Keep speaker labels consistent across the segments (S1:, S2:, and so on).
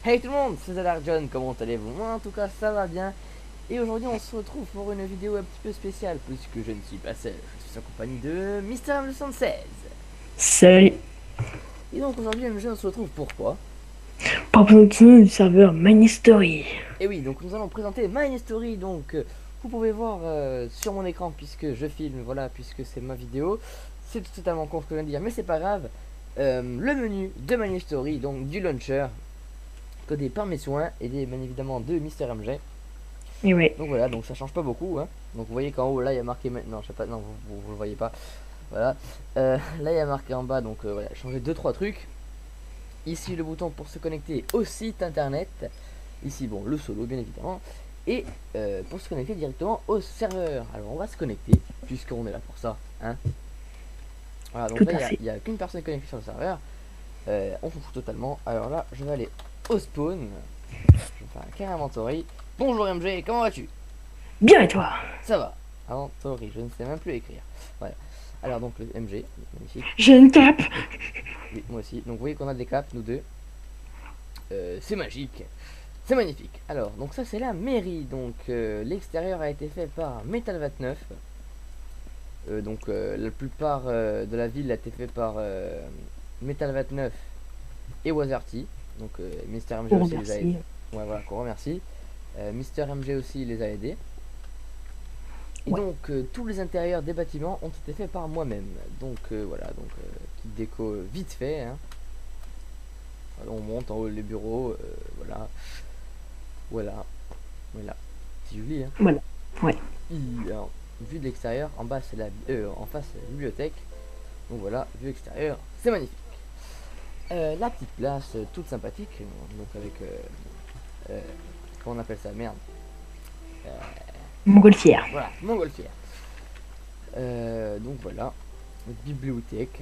S1: Hey tout le monde, c'est Zadar John, comment allez-vous? Moi en tout cas ça va bien. Et aujourd'hui on se retrouve pour une vidéo un petit peu spéciale puisque je ne suis pas seul, je suis en compagnie de Mister M216.
S2: Salut.
S1: Et donc aujourd'hui MG on se retrouve pourquoi?
S2: Par présentation du serveur Myhistory.
S1: Et oui, donc nous allons présenter My Story, donc vous pouvez voir sur mon écran puisque je filme, voilà, puisque c'est ma vidéo. C'est totalement con ce que je viens de dire, mais c'est pas grave. Le menu de My Story, donc du launcher, codé par mes soins et bien évidemment de Mister MG.
S2: Et ouais.
S1: Donc voilà, donc ça change pas beaucoup, hein. Donc vous voyez qu'en haut là il y a marqué maintenant, je sais pas, non vous le voyez pas. Voilà. Là il y a marqué en bas, donc voilà, changer deux trois trucs. Ici le bouton pour se connecter au site internet. Ici bon le solo bien évidemment. Et pour se connecter directement au serveur. Alors on va se connecter puisqu'on est là pour ça, hein. Voilà, donc
S2: Tout
S1: là
S2: à fait.
S1: il y a qu'une personne connectée sur le serveur. On s'en fout totalement. Alors là je vais aller au spawn. Je vais faire un carré inventory. Bonjour MG, comment vas-tu?
S2: Bien et toi?
S1: Ça va. Inventory, je ne sais même plus écrire. Voilà. Alors donc le MG, magnifique.
S2: J'ai une cape.
S1: Oui, moi aussi. Donc vous voyez qu'on a des caps, nous deux. C'est magique. C'est magnifique. Alors, donc ça c'est la mairie. Donc l'extérieur a été fait par Metal 29. La plupart de la ville a été fait par Metal 29 et Wazarty. Donc Mister MG
S2: Oh,
S1: aussi les a aidés.
S2: merci.
S1: Ouais, voilà, qu'on remercie. Mister MG aussi les a aidés. Et
S2: Ouais.
S1: donc tous les intérieurs des bâtiments ont été faits par moi-même. Donc voilà, donc petite déco vite fait, hein. Voilà, on monte en haut les bureaux, voilà, voilà, voilà. C'est joli, hein.
S2: Voilà. Ouais.
S1: Alors, vue de l'extérieur, en bas c'est en face c'est la bibliothèque. Donc voilà, vue extérieure, c'est magnifique. La petite place toute sympathique, donc avec comment on appelle ça, merde. Euh,
S2: Montgolfière.
S1: voilà, montgolfière. Donc voilà, bibliothèque.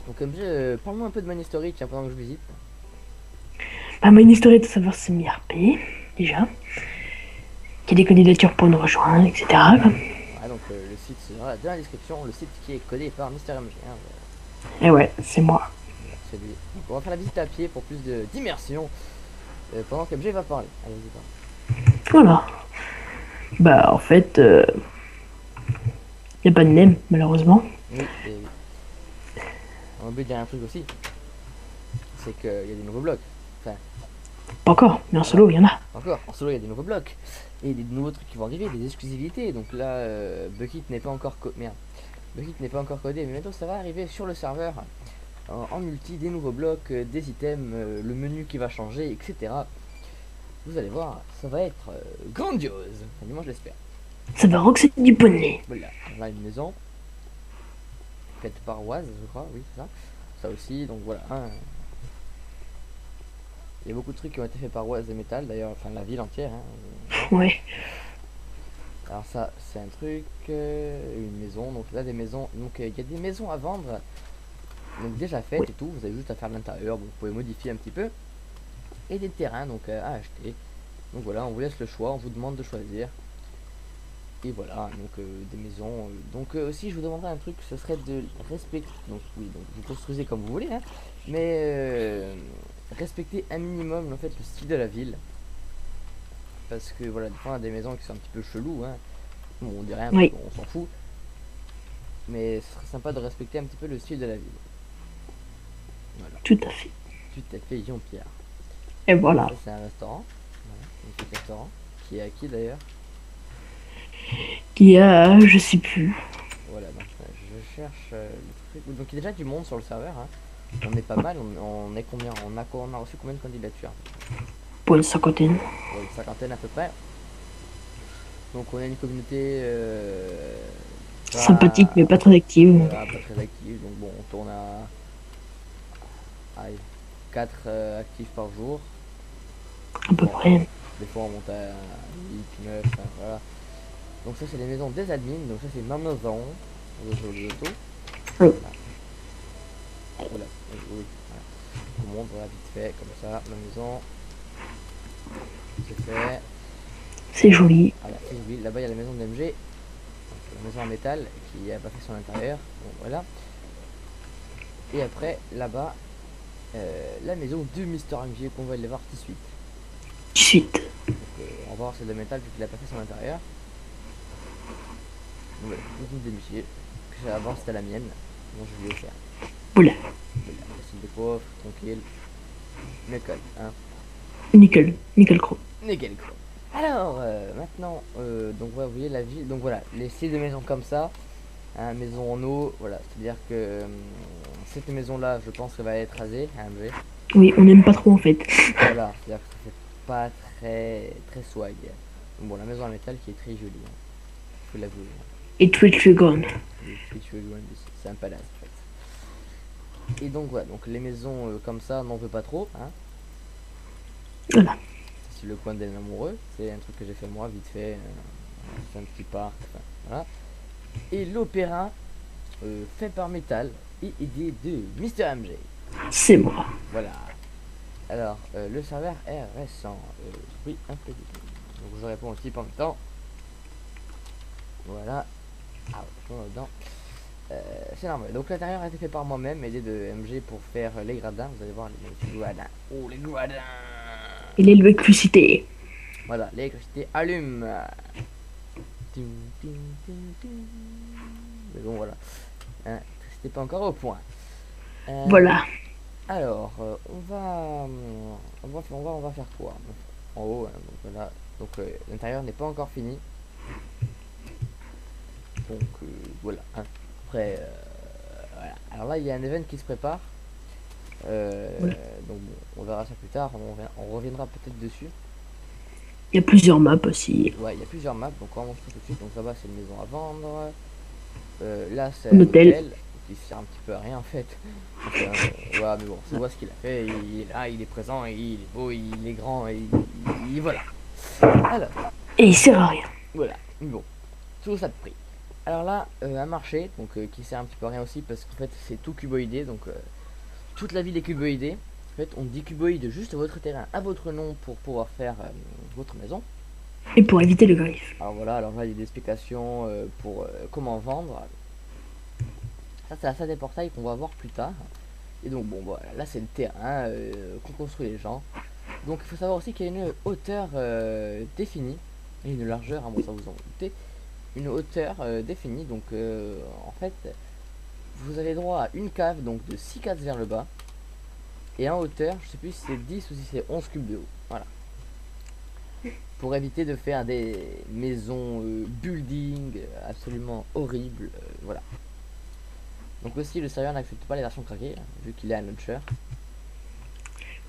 S1: Donc comme parle-moi un peu de mon historique tiens, pendant que je visite.
S2: Bah, Myhistory, tout savoir, c'est MIRP, déjà. Qu'il y a des candidatures pour nous rejoindre, etc. quoi.
S1: Ah, donc le site sera dans la description, le site qui est codé par Mister MG, hein,
S2: Et ouais, c'est moi.
S1: voilà, c'est lui. Donc on va faire la visite à pied pour plus d'immersion pendant que MG va parler. Allez-y, parle.
S2: Voilà. Bah, en fait, y a pas de NEM, malheureusement.
S1: Oui, et oui. On a oublié de dire un truc aussi, c'est qu'il y a des nouveaux blocs. Enfin,
S2: Pas encore, mais en
S1: voilà.
S2: solo, il y en a.
S1: Encore, en solo il y a des nouveaux blocs. Et des nouveaux trucs qui vont arriver, des exclusivités. Donc là, Bucket n'est pas encore merde. Bucket n'est pas encore codé, mais bientôt ça va arriver sur le serveur. En multi, des nouveaux blocs, des items, le menu qui va changer, etc. Vous allez voir, ça va être grandiose. Enfin, du moins, je l'espère.
S2: Ça va roxer du poney.
S1: Voilà, on a une maison faite par Oise, je crois, oui, c'est ça. Ça aussi, donc voilà, hein. Il y a beaucoup de trucs qui ont été faits par Oise et Metal, d'ailleurs, enfin la ville entière, hein. Voilà.
S2: Ouais.
S1: Alors ça, c'est un truc, une maison. Donc là, des maisons. Donc il y a des maisons à vendre. Donc déjà
S2: Ouais.
S1: faites et tout. Vous avez juste à faire l'intérieur. Vous pouvez modifier un petit peu. Et des terrains donc à acheter. Donc voilà, on vous laisse le choix. On vous demande de choisir. Et voilà, donc des maisons. Donc aussi, je vous demanderais un truc. Ce serait de respecter. Donc oui, donc vous construisez comme vous voulez, hein. Mais respecter un minimum en fait le style de la ville. Parce que voilà, des fois on a des maisons qui sont un petit peu chelous, hein. Bon, on dit rien parce
S2: Oui,
S1: qu'on s'en fout. Mais ce serait sympa de respecter un petit peu le style de la ville. Voilà,
S2: tout à fait.
S1: tout à fait, Jean-Pierre.
S2: Et
S1: Donc
S2: voilà.
S1: ça c'est un restaurant, voilà, un petit restaurant, qui est à qui d'ailleurs.
S2: Qui a, je sais plus.
S1: Voilà, donc je cherche le truc. Donc il y a déjà du monde sur le serveur, hein. On est pas mal, on est combien, on a reçu combien de candidatures?
S2: Pour une cinquantaine.
S1: Ouais, une cinquantaine à peu près. Donc on a une communauté
S2: Sympathique,
S1: pas,
S2: mais pas très active.
S1: voilà, pas très active. Donc bon, on tourne à 4 actifs par jour.
S2: À peu
S1: Bon,
S2: près.
S1: des fois on monte à 8, 9, hein, voilà. Donc ça c'est les maisons des admins, donc ça c'est ma maison, les autos.
S2: Oh,
S1: Voilà, voilà, oui, oui, voilà. On monte voilà, vite fait, comme ça, ma maison, c'est fait.
S2: c'est joli.
S1: Voilà, c'est joli. Là-bas il y a la maison d'MG, la maison en métal qui a pas fait son intérieur, donc voilà. Et après là-bas, la maison de Mister MG qu'on va aller voir tout de suite.
S2: Tout de suite.
S1: On va voir c'est de métal vu qu'il a pas fait son intérieur. Donc voilà, une demi que avant c'était la mienne, donc je lui ai offert.
S2: Voilà.
S1: Voilà, c'est des coffres, tranquille. Nickel, hein.
S2: Nickel. Nickel chrome.
S1: Nickel quoi. Alors maintenant, donc ouais, vous voyez la ville, donc voilà, les styles de maisons comme ça, hein, maison en eau, voilà, c'est-à-dire que cette maison là, je pense qu'elle va être rasée, hein, vous voyez.
S2: Oui, on n'aime pas trop en fait.
S1: Voilà, c'est-à-dire que ça fait pas très swag. Donc bon, la maison en métal qui est très jolie, hein, faut l'avouer.
S2: Et Twitch Gone.
S1: Et Twitch One, c'est un palace en fait. Et donc voilà, donc les maisons comme ça, n'en veut pas trop, hein.
S2: Voilà.
S1: C'est le coin des amoureux, c'est un truc que j'ai fait moi vite fait, c'est un petit parc, enfin, voilà. Et l'opéra fait par Metal et idée de Mister MG.
S2: C'est moi.
S1: Voilà. Alors le serveur est récent, oui un peu. Donc je réponds aussi en même temps. Voilà. Ah ouais, dedans. C'est normal. Donc l'intérieur a été fait par moi-même, aidé de MG pour faire les gradins. Vous allez voir les gradins. Oh les gradins.
S2: Et l'électricité.
S1: Voilà, l'électricité allume. Mais bon voilà. Hein, c'était pas encore au point.
S2: Voilà.
S1: Alors, on va faire quoi? En haut, hein, donc voilà. Donc l'intérieur n'est pas encore fini. Donc voilà. Hein. Après, voilà. Alors là, il y a un event qui se prépare.
S2: Voilà.
S1: Donc bon, on verra ça plus tard. On reviendra peut-être dessus.
S2: Il y a plusieurs maps aussi.
S1: Ouais, il y a plusieurs maps. Donc on va montrer tout de suite. Donc là-bas, c'est une maison à vendre. Là, c'est
S2: Un
S1: un
S2: hôtel.
S1: hôtel qui sert un petit peu à rien en fait. Donc, voilà, mais bon, on voit ce qu'il a fait. Il est là, il est présent, il est beau, il est grand, voilà. Alors,
S2: Et il sert à rien.
S1: voilà. Bon, tout ça de prix. Alors là, un marché, donc qui sert un petit peu à rien aussi parce qu'en fait c'est tout cuboïdé, donc toute la ville est cuboïdée. En fait, on dit cuboïde juste votre terrain à votre nom pour pouvoir faire votre maison.
S2: Et pour éviter le griffe.
S1: Alors voilà, alors là il y a des explications pour comment vendre. Ça c'est la salle des portails qu'on va voir plus tard. Et donc bon voilà, là c'est le terrain qu'on construit les gens. Donc il faut savoir aussi qu'il y a une hauteur définie et une largeur, hein, bon ça vous en doutez. Une hauteur définie, donc en fait vous avez droit à une cave donc de 6 cases vers le bas. Et en hauteur, je sais plus si c'est 10 ou si c'est 11 cubes de haut. Voilà. Pour éviter de faire des maisons building absolument horribles. Voilà. Donc aussi le serveur n'accepte pas les versions craquées, hein, vu qu'il est un launcher.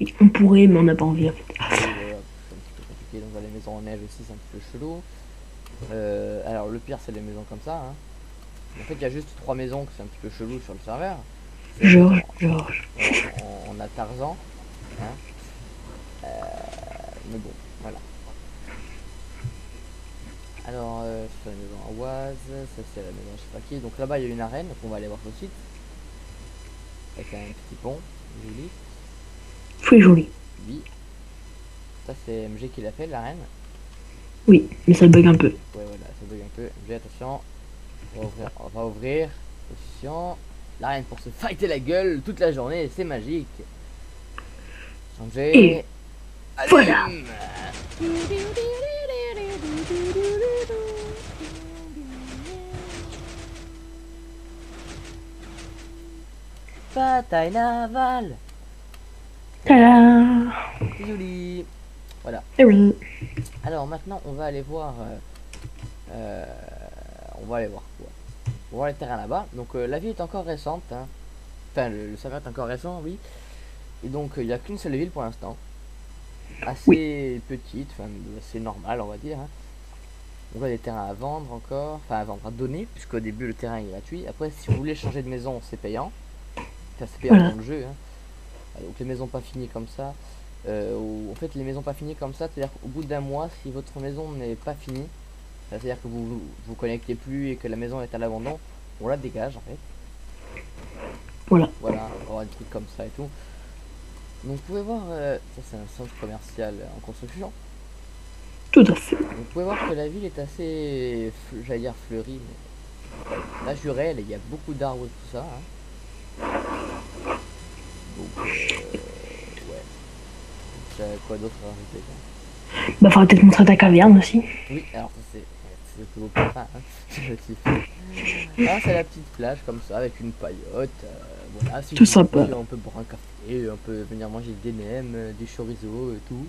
S2: Oui, on pourrait, mais on n'a pas envie en fait.
S1: Et voilà, c'est un petit peu compliqué. Donc les maisons en neige aussi c'est un petit peu chelou. Alors le pire c'est les maisons comme ça. Hein. En fait il y a juste 3 maisons que c'est un petit peu chelou sur le serveur.
S2: Georges.
S1: On a Tarzan. Hein. Mais bon, voilà. Alors, c'est la maison à Oise, ça c'est la maison je sais pas qui. Donc là-bas il y a une arène qu'on va aller voir tout de suite. Avec un petit pont, joli.
S2: Très joli.
S1: Oui. Ça c'est MG qui l'a fait, l'arène.
S2: Oui, mais ça bug un peu.
S1: Ouais, voilà, ça bug un peu. MG, attention. On va ouvrir. Position. L'arène pour se fighter la gueule toute la journée, c'est magique. Changer.
S2: Et voilà.
S1: Bataille navale.
S2: Tada.
S1: C'est joli. Voilà.
S2: Et oui.
S1: Alors maintenant on va aller voir. On va aller voir quoi. On va voir les terrains là-bas. Donc la ville est encore récente. Hein. Enfin le serveur est encore récent, oui. Et donc il n'y a qu'une seule ville pour l'instant. Assez petite, enfin assez normale on va dire. Hein. On a des terrains à vendre encore, enfin à vendre, à donner, puisqu'au début le terrain est gratuit. Après si vous voulez changer de maison c'est payant. Enfin c'est payant
S2: Voilà.
S1: dans le jeu. Hein. Donc les maisons pas finies comme ça. En fait les maisons pas finies comme ça, c'est à dire qu'au bout d'un mois si votre maison n'est pas finie, c'est à dire que vous connectez plus et que la maison est à l'abandon, on la dégage en fait.
S2: Voilà.
S1: Voilà, on va avoir des trucs comme ça et tout. Donc vous pouvez voir, ça c'est un centre commercial en construction.
S2: Tout à fait.
S1: Donc, vous pouvez voir que la ville est assez, j'allais dire fleurie, mais naturelle, il y a beaucoup d'arbres et tout ça. Hein. Donc, ouais. Quoi d'autre à rajouter, quoi.
S2: Bah, faudra peut-être montrer ta caverne aussi.
S1: Oui, alors ça c'est le plus beau pour ça, hein. Je kiffe. Ah, c'est la petite plage comme ça avec une paillote. Voilà, si
S2: Tout
S1: vous voulez,
S2: sympa.
S1: on peut boire un café, on peut venir manger des nems, du chorizo et tout.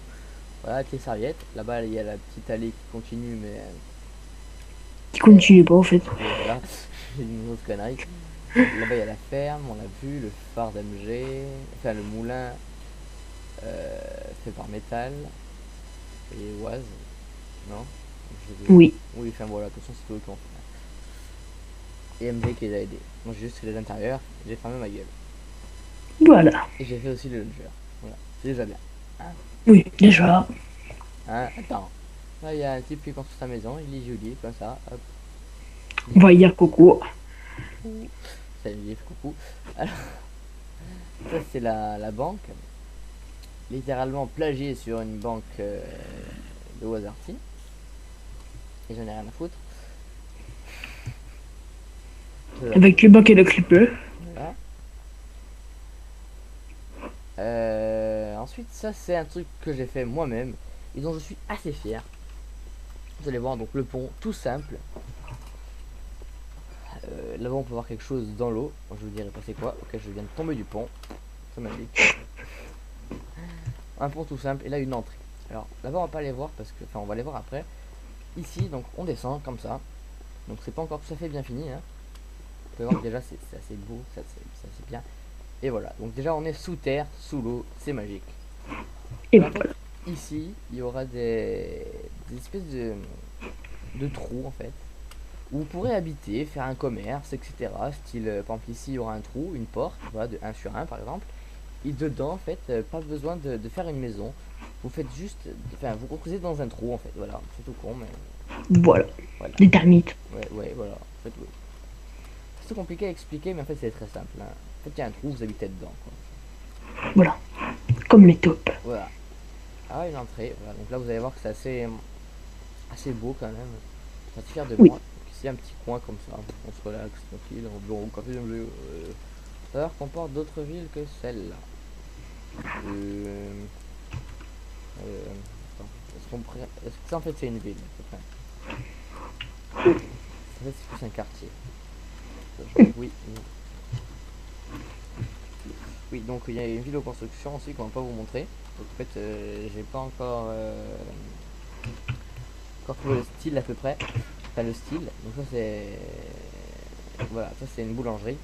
S1: Voilà, avec les serviettes. Là-bas, il y a la petite allée qui continue, mais
S2: Qui continue pas, en fait.
S1: oui, voilà, j'ai une grosse connerie. Là-bas, il y a la ferme, on l'a vu, le phare d'MG, enfin le moulin fait par métal et oise, non?
S2: Oui.
S1: Oui, enfin voilà, de toute façon, c'est tout le camp. Et MG qui les a aidés. Moi, j'ai juste fait les intérieurs, j'ai fermé ma gueule.
S2: Voilà.
S1: Et j'ai fait aussi le launcher. Voilà, c'est déjà bien. Hein,
S2: Oui, déjà.
S1: hein, attends. Là, il y a un type qui construit sa maison, il est joli, comme ça, hop.
S2: On va y dire coucou.
S1: Salut, Yves, coucou. Alors, ça, c'est la banque. Littéralement plagié sur une banque de Wazarty. Et j'en ai rien à foutre.
S2: Avec le bac et le clipper.
S1: Voilà. Ensuite, ça c'est un truc que j'ai fait moi-même et dont je suis assez fier. Vous allez voir donc le pont tout simple. Là-bas on peut voir quelque chose dans l'eau. Je vous dirai pas c'est quoi. Ok, je viens de tomber du pont. C'est magique. Un pont tout simple et là une entrée. Alors là-bas on va pas aller voir parce que, enfin on va les voir après. Ici donc on descend comme ça. Donc c'est pas encore tout à fait bien fini, hein. Vous pouvez voir que déjà c'est assez beau, c'est assez bien. Et voilà, donc déjà on est sous terre, sous l'eau, c'est magique.
S2: Et
S1: En fait,
S2: voilà.
S1: ici, il y aura des espèces de trous en fait, où vous pourrez habiter, faire un commerce, etc. Style, par exemple ici il y aura un trou, une porte, voilà, de 1 sur 1 par exemple. Et dedans en fait, pas besoin de faire une maison. Vous faites juste, enfin vous construisez dans un trou en fait, voilà, c'est tout con mais
S2: Voilà.
S1: voilà.
S2: Des termites.
S1: Ouais, voilà, en fait oui. C'est compliqué à expliquer mais en fait c'est très simple, hein. En fait il y a un trou, vous habitez dedans quoi.
S2: Voilà. Comme les taupes.
S1: Voilà. Ah, une entrée, voilà. Donc là vous allez voir que c'est assez beau quand même. Je suis fier de
S2: Oui.
S1: moi. Donc ici un petit coin comme ça, on se relaxe tranquille, on bureau, café, d'ailleurs comporte d'autres villes que celle-là. Euh, attends, est-ce que ça en fait c'est une ville à peu près? En fait c'est plus un quartier. Oui, oui. Oui, donc il y a une ville aux constructions aussi qu'on va pas vous montrer. Donc en fait j'ai pas encore trouvé le style à peu près. Enfin le style. Donc ça c'est, voilà, ça c'est une boulangerie.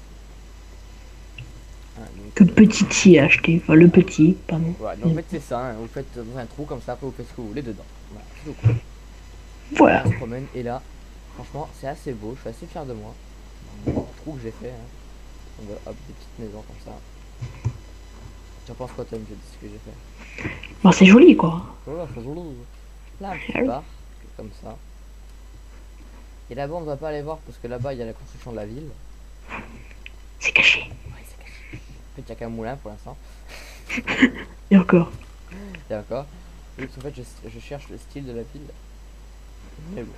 S1: Hein,
S2: Que
S1: donc,
S2: petit à acheter. Enfin, le petit, pardon.
S1: voilà, donc en fait c'est ça, hein, vous faites dans un trou comme ça, après vous faites ce que vous voulez dedans. Voilà, c'est tout cool. Là,
S2: Voilà.
S1: on se promène et là, franchement c'est assez beau, je suis assez fier de moi. Le trou que j'ai fait, hein. Donc voilà, hop, des petites maisons comme ça. Tu en penses quoi Tom de ce que j'ai fait?
S2: Bon, c'est joli, quoi.
S1: Voilà, c'est joli. Là un petit
S2: Ah oui.
S1: parc, comme ça. Et là-bas on ne va pas aller voir parce que là-bas il y a la construction de la ville.
S2: C'est caché.
S1: Ouais, c'est caché. En fait il n'y a qu'un moulin pour l'instant.
S2: Et encore.
S1: D'accord. Oui, parce qu'en fait, je cherche le style de la ville. Mais bon,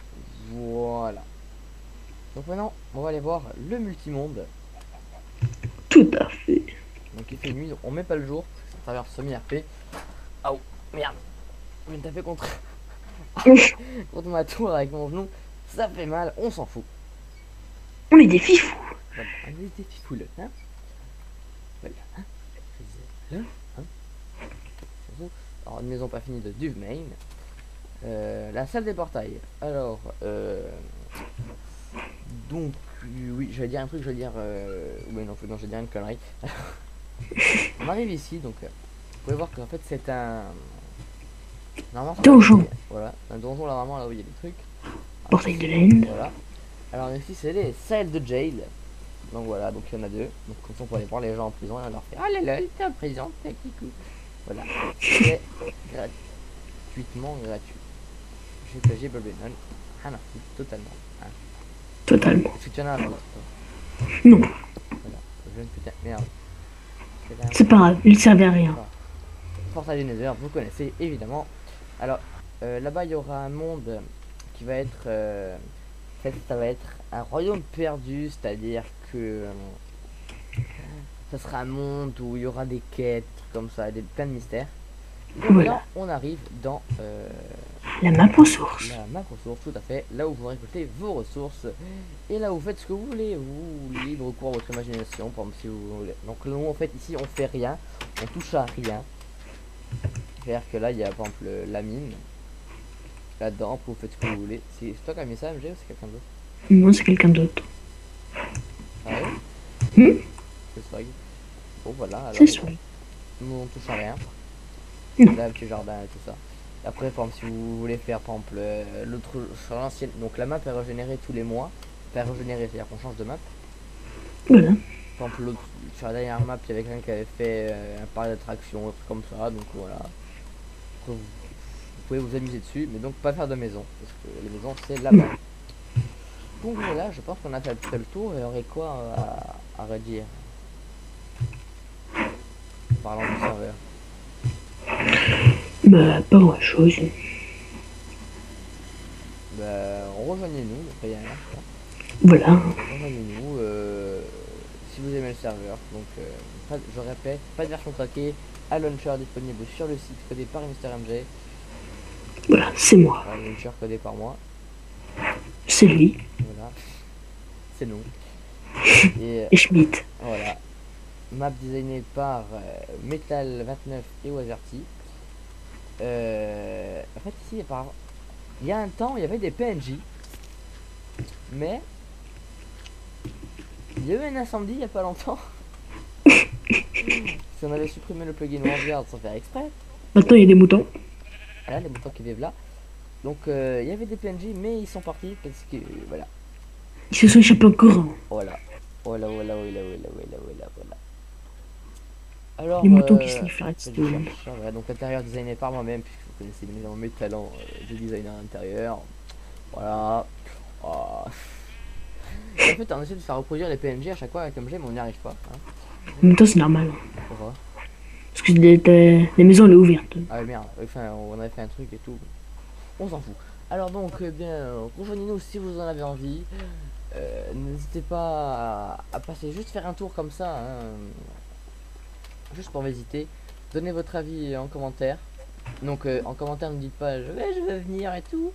S1: voilà. Donc maintenant, on va aller voir le multimonde.
S2: Tout à fait.
S1: Donc il fait nuit, donc on met pas le jour. Ça traverse semi-RP. Ah oh, merde. Je viens de taper contre ma tour avec mon genou. Ça fait mal, on s'en fout.
S2: On est des fifous.
S1: Voilà, on est des fifoules, hein. Voilà, hein. Là, hein. Alors, une maison pas finie de Duvemain. La salle des portails. Alors, donc, oui, je vais dire un truc, je vais dire. Oui, non, je vais dire une connerie. On arrive ici, donc, vous pouvez voir qu'en fait, c'est un. Normalement, c'est
S2: Donjon.
S1: voilà, un donjon là, vraiment, là où il y a des trucs.
S2: Portail de l'Inde.
S1: Voilà. Alors, ici, c'est les salles de jail. Donc, voilà, donc il y en a deux. Donc, comme ça, on peut aller voir les gens en prison et on leur fait ah là là, t'es en prison, t'es kikou. Voilà. C'est gratuitement gratuit. J'ai plagié Babylon. Ah non, totalement. Hein.
S2: Totalement.
S1: Est-ce que tu en as un autre, toi?
S2: Non.
S1: Voilà, jeune putain, merde.
S2: C'est pas grave. Il servait à rien.
S1: Portail du Nether, vous connaissez évidemment. Alors, là-bas, il y aura un monde qui va être. En fait, ça va être un royaume perdu, c'est-à-dire que. ça sera un monde où il y aura des quêtes, trucs comme ça, plein de mystères. Et donc
S2: Voilà.
S1: là, on arrive dans
S2: La map aux sources.
S1: la map ressources, tout à fait, là où vous récoltez vos ressources et là où vous faites ce que vous voulez, vous libre cours à votre imagination, par exemple si vous voulez. Donc nous en fait ici on fait rien, on touche à rien. C'est-à-dire que là il y a par exemple la mine, là-dedans, après vous faites ce que vous voulez. C'est toi qui as mis ça MG ou c'est quelqu'un d'autre?
S2: Moi, c'est quelqu'un d'autre.
S1: Ah ouais?
S2: Hmm,
S1: C'est swag. Bon voilà, alors
S2: c'est ça.
S1: nous on touche à rien.
S2: Non.
S1: Là un petit jardin et tout ça. Après par exemple si vous voulez faire par exemple l'autre sur l'ancienne, donc la map est régénérée tous les mois. Pas régénérée, c'est-à-dire qu'on change de map.
S2: Voilà.
S1: Par exemple, sur la dernière map, il y avait quelqu'un qui avait fait un parc d'attractions, un truc comme ça, donc voilà. Après, vous pouvez vous amuser dessus, mais donc pas faire de maison, parce que les maisons c'est là-bas. Donc voilà, je pense qu'on a fait le tour, et il y aurait quoi à redire en parlant du serveur.
S2: Bah, pas grand chose.
S1: Bah, rejoignez-nous, après il y a rien, je crois.
S2: Voilà.
S1: Rejoignez-nous si vous aimez le serveur. Donc, je répète, pas de version craquée, à launcher disponible sur le site codé par MrMG.
S2: Voilà, c'est moi.
S1: Enfin, launcher codé par moi.
S2: C'est lui.
S1: Voilà, c'est nous. Et
S2: Et Schmidt.
S1: voilà, map designée par Metal29 et Wazerty. En fait, ici, il y a un temps, il y avait des PNJ, mais il y a eu un incendie il y a pas longtemps. Si on avait supprimé le plugin Warbird sans faire exprès,
S2: Maintenant, il y a des moutons.
S1: voilà, les moutons qui vivent là. Donc, il y avait des PNJ, mais ils sont partis parce que voilà.
S2: Ils se sont échappés en courant.
S1: Voilà. Voilà, voilà, voilà, voilà, voilà, voilà, voilà. Alors,
S2: Les moutons qui sniffent la
S1: je
S2: redstone.
S1: cherche, voilà, donc l'intérieur designé par moi-même, puisque vous connaissez bien évidemment mes talents de designer intérieur. Voilà. Oh. En fait, on essaie de faire reproduire les PNG à chaque fois comme j'aime, mais on n'y arrive pas. Hein.
S2: En même temps, c'est normal.
S1: Pourquoi?
S2: Parce que les maisons, elles sont ouvertes.
S1: Ah merde, enfin, on avait fait un truc et tout. On s'en fout. Alors donc, eh bien, rejoignez-nous si vous en avez envie. N'hésitez pas à passer, juste faire un tour comme ça, hein, juste pour visiter. Donnez votre avis en commentaire. Donc en commentaire, ne dites pas je veux venir et tout.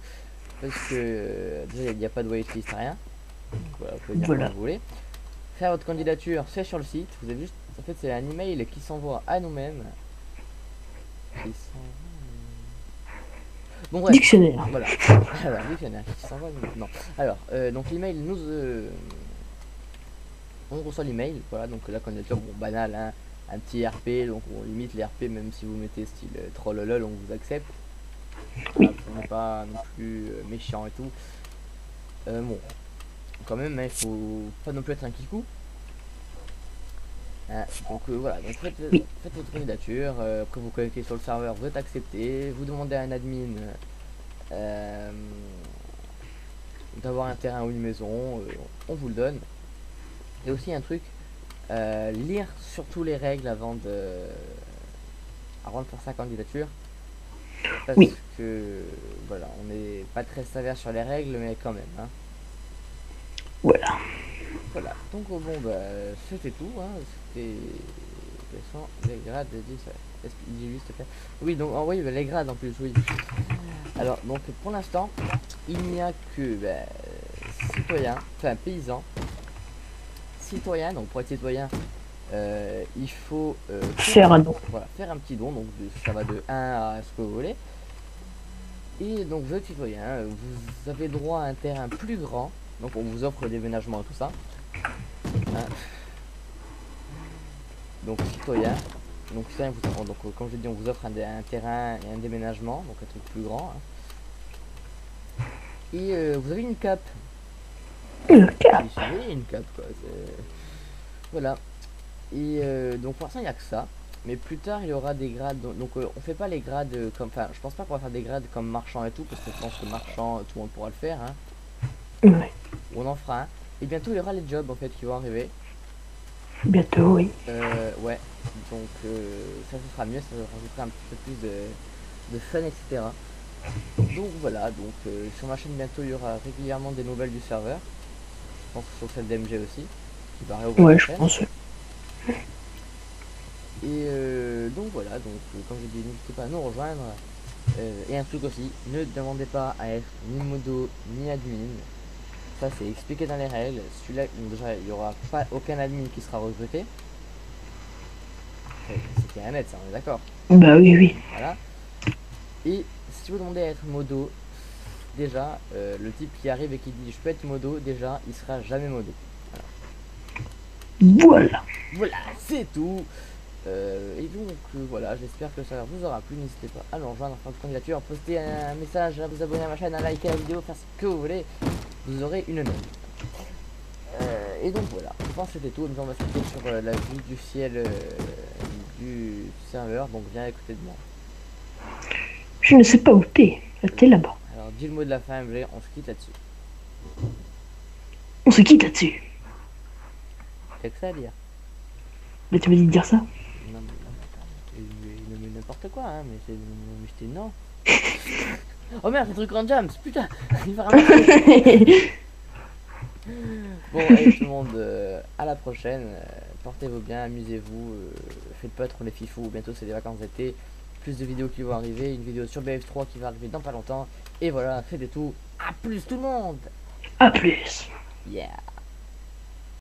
S1: Parce que déjà il n'y a pas de waitlist, rien. Donc, voilà, vous pouvez dire
S2: Voilà.
S1: comme vous voulez. Faire votre candidature, c'est sur le site. Vous avez juste, en fait, c'est un email qui s'envoie à nous-mêmes. Bon bref,
S2: Dictionnaire.
S1: voilà. Alors, dictionnaire qui s'envoie à nous-mêmes. Non. Alors, donc l'email nous, on reçoit l'email. Voilà, donc la candidature, bon banal, hein, un petit RP. Donc on limite les RP, même si vous mettez style trollolol, on vous accepte. Voilà, on n'est pas non plus méchant et tout. Bon, quand même, il faut pas non plus être un kikou. Hein, donc voilà, donc faites votre candidature, après vous connectez sur le serveur, vous êtes accepté, vous demandez à un admin d'avoir un terrain ou une maison, on vous le donne. Et aussi un truc, lire surtout les règles avant de faire sa candidature. Parce
S2: Oui.
S1: que voilà, on n'est pas très sévère sur les règles, mais quand même. Hein.
S2: Voilà.
S1: Voilà, donc bon bah c'était tout, hein. C'était quels sont les grades est-ce qu'il dit juste fait. Oui donc oui bah, les grades en plus oui. Alors donc pour l'instant il n'y a que bah, citoyen, enfin paysan, citoyen, donc pour être citoyen il faut
S2: Faire un don.
S1: voilà, faire un petit don, donc ça va de 1 à ce que vous voulez. Et donc vous êtes citoyen, vous avez droit à un terrain plus grand, donc on vous offre le déménagement et tout ça. Hein. Donc citoyen, donc citoyen donc comme je dis on vous offre un terrain et un déménagement, donc un truc plus grand. Hein. Et vous avez une cape.
S2: Une carte.
S1: Oui, une cape quoi. Voilà. Et donc pour l'instant il n'y a que ça. Mais plus tard il y aura des grades. Donc on fait pas les grades comme. Enfin je pense pas qu'on va faire des grades comme marchand et tout, parce que je pense que marchand tout le monde pourra le faire. Hein.
S2: Ouais.
S1: On en fera un. Et bientôt il y aura les jobs en fait qui vont arriver.
S2: Bientôt, oui.
S1: Ouais, donc ça ce sera mieux, ça rajoutera un petit peu plus de fun, etc. Donc voilà, donc sur ma chaîne bientôt il y aura régulièrement des nouvelles du serveur. Je pense que sur celle d'MG aussi, qui va réouvrir
S2: Ouais,
S1: la
S2: je
S1: chaîne.
S2: pense.
S1: Et donc voilà, donc comme je dis, n'hésitez pas à nous rejoindre. Et un truc aussi, ne demandez pas à être ni modo ni admin. Ça c'est expliqué dans les règles. Celui-là, déjà, il n'y aura pas aucun admin qui sera recruté. C'est clair et net, ça, on est d'accord.
S2: Bah oui, oui.
S1: Voilà. Et si vous demandez à être modo, déjà, le type qui arrive et qui dit je peux être modo, déjà, il sera jamais modo.
S2: Voilà.
S1: Voilà, c'est tout. Et donc voilà, j'espère que ça vous aura plu. N'hésitez pas à nous rejoindre en fin de candidature, poster un message, à vous abonner à ma chaîne, à liker la vidéo, faire ce que vous voulez. Vous aurez une note. Et donc voilà, je pense que c'était tout. Nous on va se quitter sur la vue du ciel du serveur. Donc viens écouter de moi.
S2: Je ne sais pas où t'es. T'es là-bas.
S1: Alors dis le mot de la fin, MG, on se quitte là-dessus.
S2: On se quitte là-dessus.
S1: T'as que ça à dire.
S2: Mais tu m'as dit de dire ça.
S1: Non, mais, non, mais n'importe quoi, hein, mais c'est. Mais je t'ai non. Oh merde, c'est truc en jams, putain, il va ramasser. Bon, allez tout le monde, à la prochaine. Portez-vous bien, amusez-vous. Faites pas trop les fifous. Bientôt c'est les vacances d'été. Plus de vidéos qui vont arriver. Une vidéo sur BF3 qui va arriver dans pas longtemps. Et voilà, c'était tout. À plus tout le monde.
S2: À plus.
S1: Yeah.